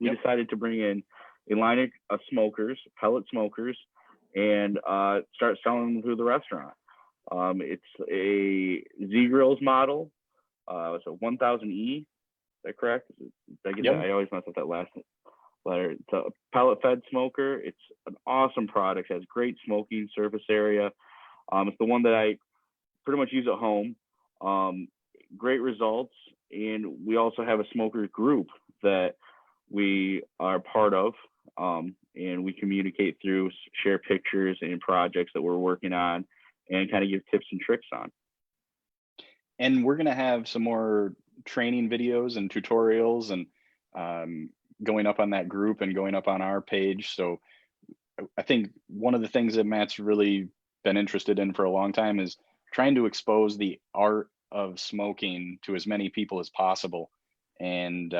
Yep. decided to bring in a line of smokers, pellet smokers, and start selling them through the restaurant. It's a Z Grills model. It's a 1000E. Is that correct? Did I get Yep. that? I always mess up that last letter. It's a pellet fed smoker. It's an awesome product. It has great smoking surface area. It's the one that I pretty much use at home. Great results. And we also have a smoker group that we are part of. And we communicate through, share pictures and projects that we're working on, and kind of give tips and tricks on. And we're going to have some more training videos and tutorials and going up on that group and going up on our page. So I think one of the things that Matt's really been interested in for a long time is trying to expose the art of smoking to as many people as possible. And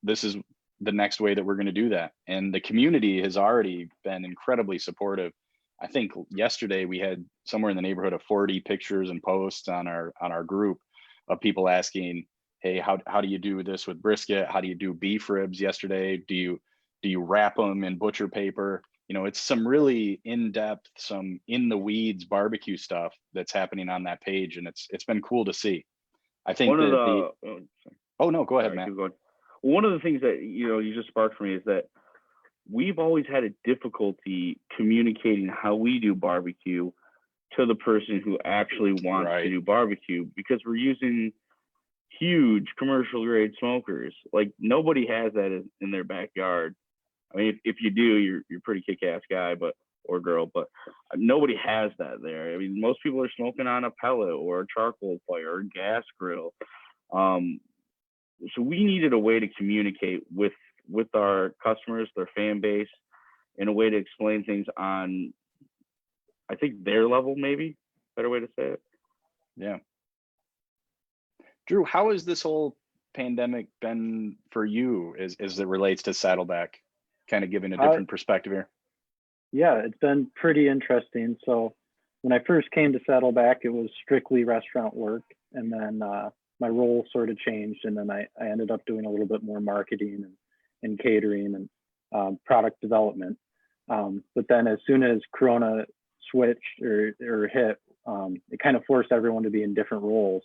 this is the next way that we're going to do that. And the community has already been incredibly supportive. I think yesterday we had somewhere in the neighborhood of 40 pictures and posts on our group of people asking, hey, how do you do this with brisket? How do you do beef ribs yesterday? Do you wrap them in butcher paper? It's some really in-depth, some in the weeds barbecue stuff that's happening on that page. And it's been cool to see. I think oh no, go ahead, Matt. One of the things that, you just sparked for me is that we've always had a difficulty communicating how we do barbecue to the person who actually wants to do barbecue, because we're using huge commercial grade smokers. Like nobody has that in their backyard. I mean, if you do, you're a pretty kick-ass guy, or girl, but nobody has that there. I mean, most people are smoking on a pellet or a charcoal fire or a gas grill. So we needed a way to communicate with our customers, their fan base, in a way to explain things on, I think, their level, maybe better way to say it. Yeah. Drew, how has this whole pandemic been for you as it relates to Saddleback? Kind of giving a different perspective here. Yeah, it's been pretty interesting. So when I first came to Saddleback, it was strictly restaurant work. And then my role sort of changed. And then I ended up doing a little bit more marketing and catering and product development. But then as soon as Corona switched or hit, it kind of forced everyone to be in different roles.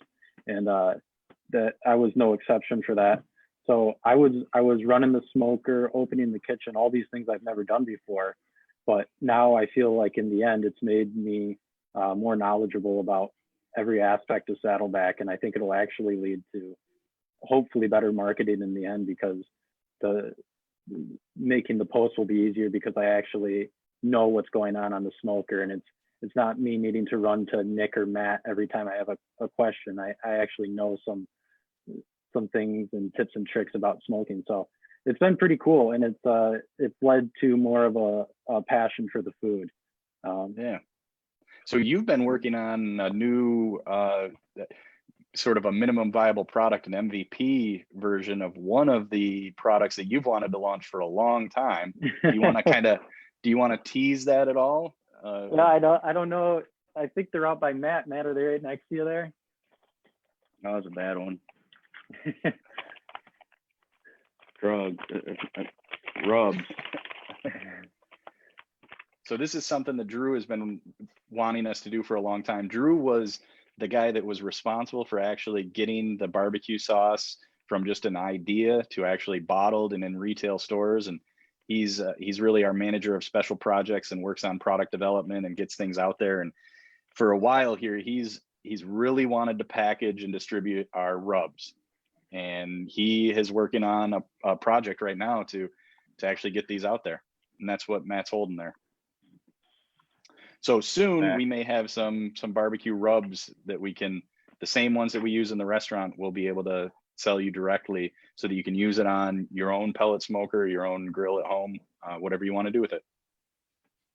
and that I was no exception for that. So I was running the smoker, opening the kitchen, all these things I've never done before. But now I feel like in the end, it's made me more knowledgeable about every aspect of Saddleback, and I think it'll actually lead to hopefully better marketing in the end, because the making the post will be easier because I actually know what's going on the smoker, and it's not me needing to run to Nick or Matt every time I have a question. I actually know some things and tips and tricks about smoking. So it's been pretty cool, and it's led to more of a passion for the food. Yeah. So you've been working on a new sort of a minimum viable product, an MVP version of one of the products that you've wanted to launch for a long time. Do you want to tease that at all? Yeah, I don't know. I think they're out by Matt. Matt, are they right next to you there? That was a bad one. Drugs, rubs. So this is something that Drew has been wanting us to do for a long time. Drew was the guy that was responsible for actually getting the barbecue sauce from just an idea to actually bottled and in retail stores. And he's really our manager of special projects and works on product development and gets things out there. And for a while here, he's really wanted to package and distribute our rubs. And he is working on a project right now to actually get these out there. And that's what Matt's holding there. So soon we may have some barbecue rubs that we can, the same ones that we use in the restaurant, we'll be able to sell you directly so that you can use it on your own pellet smoker, your own grill at home, whatever you want to do with it.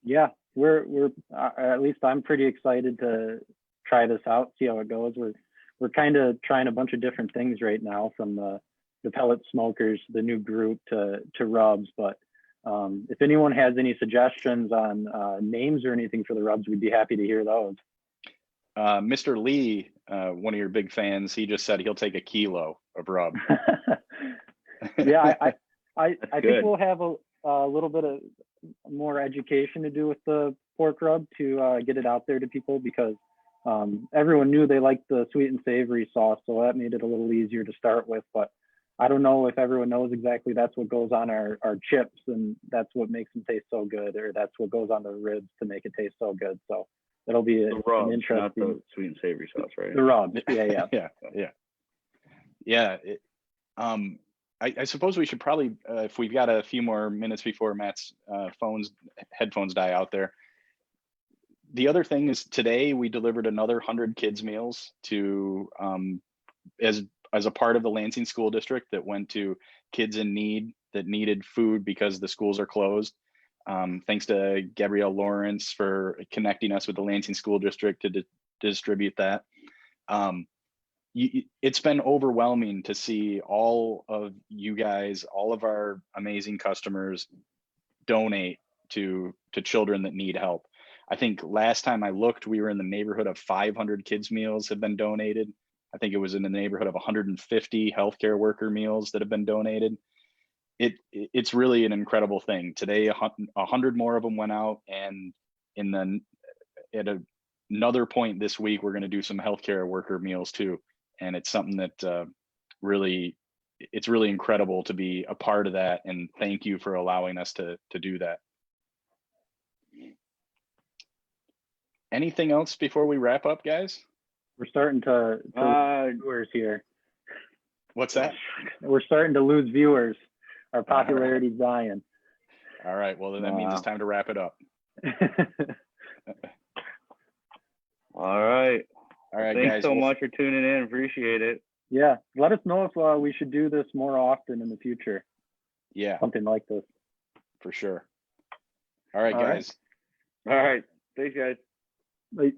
Yeah, we're at least I'm pretty excited to try this out, see how it goes. We're kind of trying a bunch of different things right now, from the pellet smokers, the new group, to rubs. But if anyone has any suggestions on names or anything for the rubs, we'd be happy to hear those. Mr. Lee, one of your big fans, he just said he'll take a kilo of rub. Yeah, I think we'll have a little bit of more education to do with the pork rub to get it out there to people, because everyone knew they liked the sweet and savory sauce, so that made it a little easier to start with. But I don't know if everyone knows exactly that's what goes on our chips, and that's what makes them taste so good, or that's what goes on the ribs to make it taste so good. So it'll be the rubs, an interesting. Not the sweet and savory sauce, right? The rubs, yeah. Yeah. I suppose we should probably, if we've got a few more minutes before Matt's headphones die out there. The other thing is, today we delivered another 100 kids meals to as a part of the Lansing School District that went to kids in need that needed food because the schools are closed. Thanks to Gabrielle Lawrence for connecting us with the Lansing School District to distribute that. It's been overwhelming to see all of you guys, all of our amazing customers, donate to children that need help. I think last time I looked, we were in the neighborhood of 500 kids meals have been donated. I think it was in the neighborhood of 150 healthcare worker meals that have been donated. It's really an incredible thing. Today, 100 more of them went out, and at another point this week, we're going to do some healthcare worker meals too. And it's something that it's really incredible to be a part of that. And thank you for allowing us to do that. Anything else before we wrap up, guys? We're starting to viewers here. What's that? We're starting to lose viewers. Our popularity's dying. All right. Well, then that means it's time to wrap it up. All right. Thanks guys. so much for tuning in. Appreciate it. Yeah. Let us know if we should do this more often in the future. Yeah. Something like this. For sure. All right, guys. All right. Thanks, guys. Bye.